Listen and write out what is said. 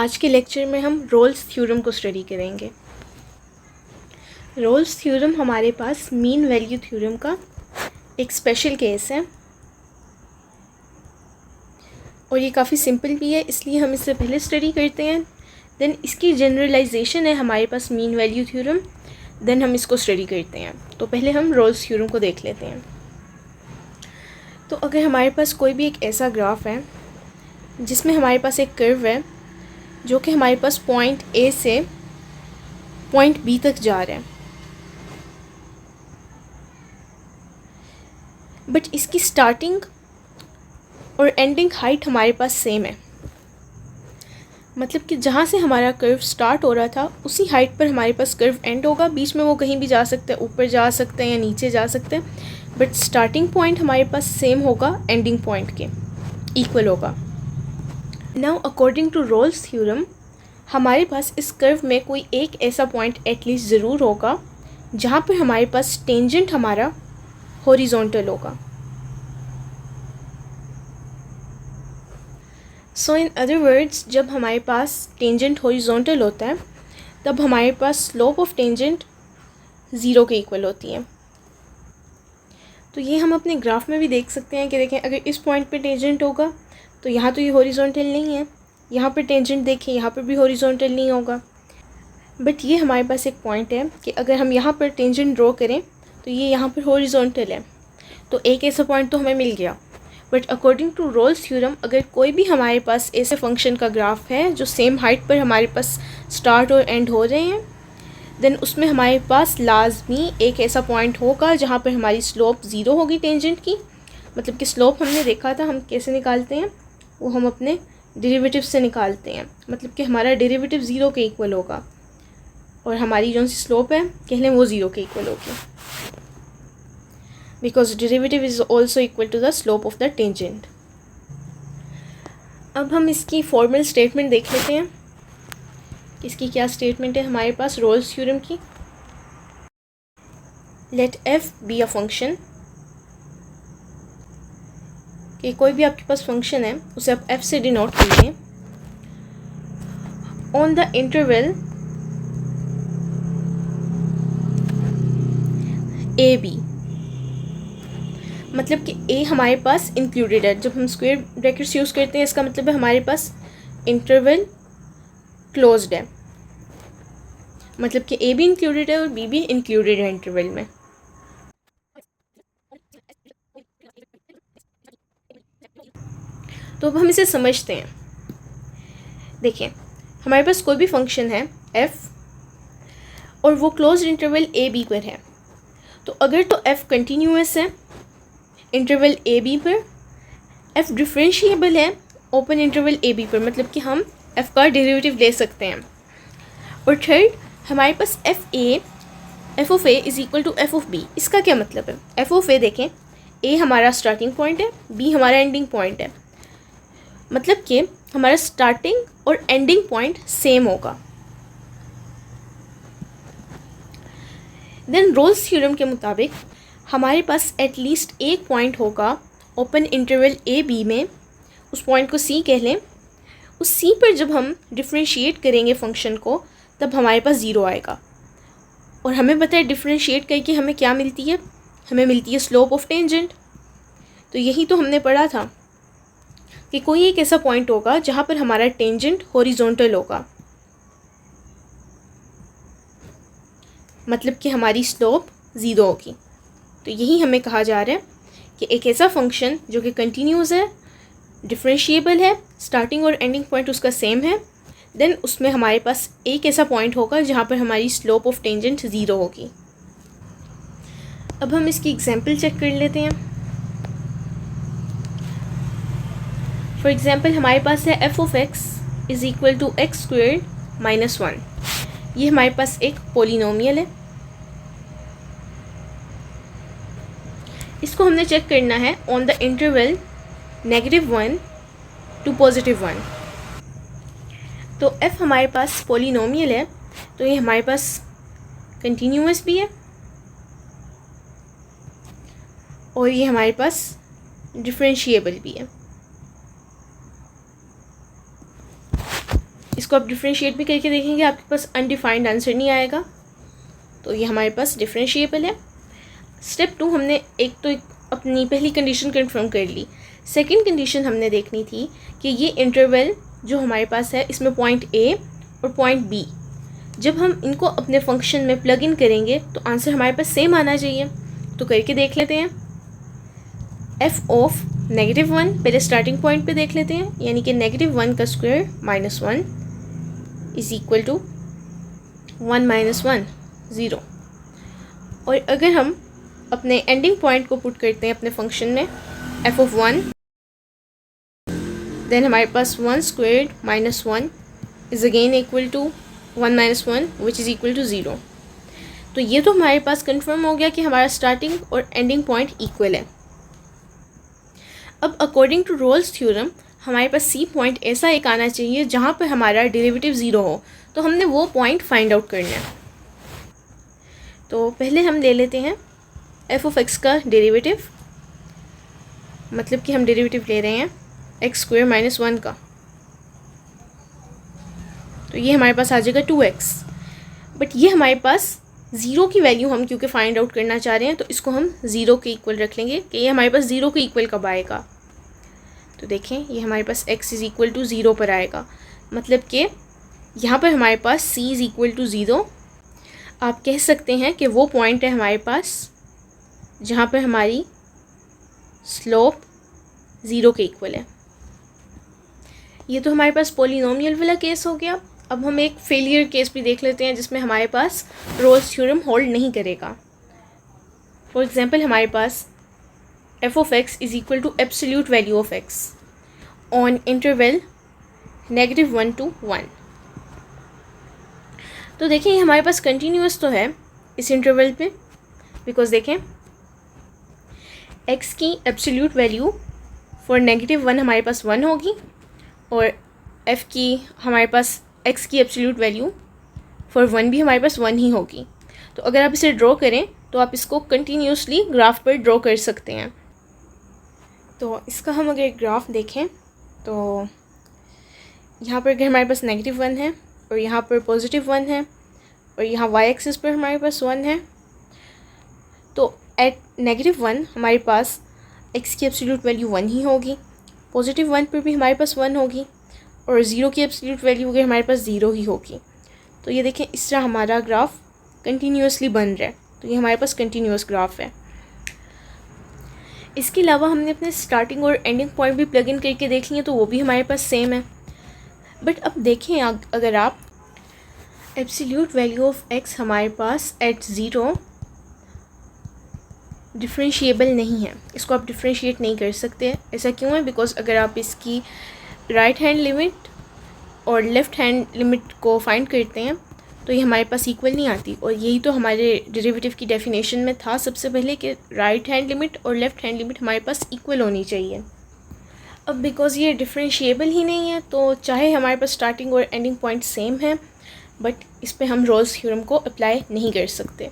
आज के लेक्चर में हम रोल्स थ्योरम को स्टडी करेंगे। रोल्स थ्योरम हमारे पास मीन वैल्यू थ्योरम का एक स्पेशल केस है और ये काफ़ी सिंपल भी है, इसलिए हम इससे पहले स्टडी करते हैं। देन इसकी जनरलाइजेशन है हमारे पास मीन वैल्यू थ्योरम, देन हम इसको स्टडी करते हैं। तो पहले हम रोल्स थ्योरम को देख लेते हैं। तो अगर हमारे पास कोई भी एक ऐसा ग्राफ है जिसमें हमारे पास एक कर्व है जो कि हमारे पास पॉइंट ए से पॉइंट बी तक जा रहा है, बट इसकी स्टार्टिंग और एंडिंग हाइट हमारे पास सेम है। मतलब कि जहाँ से हमारा कर्व स्टार्ट हो रहा था उसी हाइट पर हमारे पास कर्व एंड होगा। बीच में वो कहीं भी जा सकते हैं, ऊपर जा सकते हैं या नीचे जा सकते हैं, बट स्टार्टिंग पॉइंट हमारे पास सेम होगा, एंडिंग पॉइंट के इक्वल होगा। Now according to Rolle's theorem हमारे पास इस कर्व में कोई एक ऐसा पॉइंट एटलीस्ट ज़रूर होगा जहाँ पर हमारे पास टेंजेंट हमारा हॉरिजॉन्टल होगा। सो इन अदर वर्ड्स, जब हमारे पास टेंजेंट हॉरिजॉन्टल होता है तब हमारे पास स्लोप ऑफ टेंजेंट ज़ीरो के इक्वल होती है। तो ये हम अपने ग्राफ में भी देख सकते हैं कि देखें, अगर इस पॉइंट पे टेंजेंट होगा तो यहाँ तो ये हॉरिजॉन्टल नहीं है, यहाँ पर टेंजेंट देखें यहाँ पर भी हॉरिजॉन्टल नहीं होगा। बट ये हमारे पास एक पॉइंट है कि अगर हम यहाँ पर टेंजेंट ड्रॉ करें तो ये यहाँ पर हॉरिजॉन्टल है, तो एक ऐसा पॉइंट तो हमें मिल गया। But according to Rolle's theorem अगर कोई भी हमारे पास ऐसे फंक्शन का ग्राफ है जो सेम हाइट पर हमारे पास स्टार्ट और एंड हो रहे हैं, देन उसमें हमारे पास लाजमी एक ऐसा पॉइंट होगा जहाँ पर हमारी स्लोप ज़ीरो होगी टेंजेंट की। मतलब कि स्लोप हमने देखा था हम कैसे निकालते हैं, वो हम अपने डेरिवेटिव से निकालते हैं। मतलब कि हमारा डेरिवेटिव ज़ीरो के इक्वल होगा और हमारी जो सी स्लोप है कह लें वो ज़ीरो के इक्वल होगी, because derivative is also equal to the slope of the tangent. अब हम इसकी फॉर्मल स्टेटमेंट देख लेते हैं। इसकी क्या स्टेटमेंट है हमारे पास रोल्स थ्योरम की। Let f be a function, कि कोई भी आपके पास फंक्शन है उसे आप एफ से डिनोट कीजिए on the interval a b. मतलब कि ए हमारे पास इंक्लूडेड है। जब हम स्क्वायर ब्रैकेट्स यूज़ करते हैं इसका मतलब है हमारे पास इंटरवल क्लोज्ड है, मतलब कि ए भी इंक्लूडेड है और बी भी इंक्लूडेड है इंटरवल में। तो अब हम इसे समझते हैं। देखिए, हमारे पास कोई भी फंक्शन है f और वो क्लोज्ड इंटरवल ए बी पर है, तो अगर तो f कंटिन्यूअस है इंटरवल ए बी पर, f डिफरेंशिएबल है ओपन इंटरवल ए बी पर, मतलब कि हम f का डेरिवेटिव ले सकते हैं। और थर्ड, हमारे पास f of a is equal to f of b. इसका क्या मतलब है? एफ ऑफ ए देखें, ए हमारा स्टार्टिंग पॉइंट है, बी हमारा एंडिंग पॉइंट है, मतलब कि हमारा स्टार्टिंग और एंडिंग पॉइंट सेम होगा। देन रोल्स थ्योरम के मुताबिक हमारे पास एटलीस्ट एक पॉइंट होगा ओपन इंटरवल ए बी में, उस पॉइंट को सी कह लें। उस सी पर जब हम डिफ्रेंशिएट करेंगे फंक्शन को तब हमारे पास ज़ीरो आएगा। और हमें पता है डिफ्रेंशिएट करके हमें क्या मिलती है, हमें मिलती है स्लोप ऑफ टेंजेंट। तो यही तो हमने पढ़ा था कि कोई एक ऐसा पॉइंट होगा जहाँ पर हमारा टेंजेंट हॉरिजॉन्टल होगा, मतलब कि हमारी स्लोप ज़ीरो होगी। तो यही हमें कहा जा रहा है कि एक ऐसा फंक्शन जो कि कंटिन्यूस है, डिफरेंशिएबल है, स्टार्टिंग और एंडिंग पॉइंट उसका सेम है, देन उसमें हमारे पास एक ऐसा पॉइंट होगा जहाँ पर हमारी स्लोप ऑफ टेंजेंट ज़ीरो होगी। अब हम इसकी एग्जांपल चेक कर लेते हैं। फॉर एग्जांपल हमारे पास है f of x is equal to x square minus one. ये हमारे पास एक पोलिनोमियल है। इसको हमने चेक करना है ऑन द इंटरवल -1 टू +1। तो f हमारे पास पोलिनोमियल है, तो ये हमारे पास कंटिन्यूअस भी है और ये हमारे पास डिफरेंशिएबल भी है। इसको आप डिफरेंशिएट भी करके देखेंगे, आपके पास अनडिफाइंड आंसर नहीं आएगा, तो ये हमारे पास डिफरेंशिएबल है। स्टेप 2 हमने एक अपनी पहली कंडीशन कंफर्म कर ली। सेकंड कंडीशन हमने देखनी थी कि ये इंटरवल जो हमारे पास है इसमें पॉइंट ए और पॉइंट बी, जब हम इनको अपने फंक्शन में प्लग इन करेंगे तो आंसर हमारे पास सेम आना चाहिए। तो करके देख लेते हैं। एफ ऑफ -1 पहले स्टार्टिंग पॉइंट पे देख लेते हैं, यानी कि -1 का स्क्वायर -1 इज इक्वल टू 1 - 1 0। और अगर हम अपने एंडिंग पॉइंट को पुट करते हैं अपने फंक्शन में एफ ऑफ 1, देन हमारे पास 1 squared -1 is again equal to 1 - 1 which is equal to 0। तो ये तो हमारे पास कंफर्म हो गया कि हमारा स्टार्टिंग और एंडिंग पॉइंट इक्वल है। अब अकॉर्डिंग टू रोल्स थ्योरम हमारे पास सी पॉइंट ऐसा एक आना चाहिए जहाँ पर हमारा डेरिवेटिव 0 हो, तो हमने वो पॉइंट फाइंड आउट करना है। तो पहले हम ले लेते हैं एफ ऑफ एक्स का डेरिवेटिव, मतलब कि हम डेरिवेटिव ले रहे हैं एक्स स्क्वायर -1 का, तो ये हमारे पास आ जाएगा 2x। बट ये हमारे पास 0 की वैल्यू हम क्योंकि फाइंड आउट करना चाह रहे हैं, तो इसको हम 0 के इक्वल रख लेंगे कि ये हमारे पास 0 के इक्वल कब आएगा। तो देखें ये हमारे पास x इज़ इक्वल टू 0 पर आएगा, मतलब कि यहाँ पर हमारे पास c इज़ इक्वल टू 0। आप कह सकते हैं कि वो पॉइंट है हमारे पास जहाँ पर हमारी स्लोप 0 के इक्वल है। ये तो हमारे पास पॉलिनोमियल वाला केस हो गया। अब हम एक फेलियर केस भी देख लेते हैं जिसमें हमारे पास रोल्स थ्योरम होल्ड नहीं करेगा। फॉर एग्जांपल हमारे पास f of x is equal to absolute value of x on interval -1 to 1। तो देखें ये हमारे पास कंटिन्यूस तो है इस इंटरवल पे, बिकॉज देखें x की एब्सोल्यूट वैल्यू फॉर -1 हमारे पास 1 होगी और f की हमारे पास x की एब्सोल्यूट वैल्यू फॉर 1 भी हमारे पास 1 ही होगी। तो अगर आप इसे ड्रॉ करें तो आप इसको कंटिन्यूसली ग्राफ पर ड्रॉ कर सकते हैं। तो इसका हम अगर ग्राफ देखें तो यहाँ पर अगर हमारे पास -1 है और यहाँ पर +1 है और यहाँ y एक्सिस पर हमारे पास 1 है, तो एट -1 हमारे पास x की एब्सोल्यूट वैल्यू 1 ही होगी, +1 पर भी हमारे पास 1 होगी और 0 की एब्सोल्यूट वैल्यू अगर हमारे पास 0 ही होगी। तो ये देखें इस तरह हमारा ग्राफ कंटिन्यूसली बन रहा है, तो ये हमारे पास कंटिन्यूस ग्राफ है। इसके अलावा हमने अपने स्टार्टिंग और एंडिंग पॉइंट भी प्लग इन करके देख लिए, तो वो भी हमारे पास सेम है। बट अब देखें अगर आप एब्सोल्यूट वैल्यू ऑफ x हमारे पास एट 0 डिफरेंशिएबल नहीं है, इसको आप डिफरेंशिएट नहीं कर सकते। ऐसा क्यों है? बिकॉज अगर आप इसकी राइट हैंड लिमिट और लेफ़्ट हैंड लिमिट को फाइंड करते हैं तो ये हमारे पास इक्वल नहीं आती, और यही तो हमारे डेरिवेटिव की डेफिनेशन में था सबसे पहले कि राइट हैंड लिमिट और लेफ़्ट हैंड लिमिट हमारे पास इक्वल होनी चाहिए। अब बिकॉज़ ये डिफरेंशिएबल ही नहीं है, तो चाहे हमारे पास स्टार्टिंग और एंडिंग पॉइंट सेम है, बट इस पर हम रोल्स थ्योरम को अप्लाई नहीं कर सकते।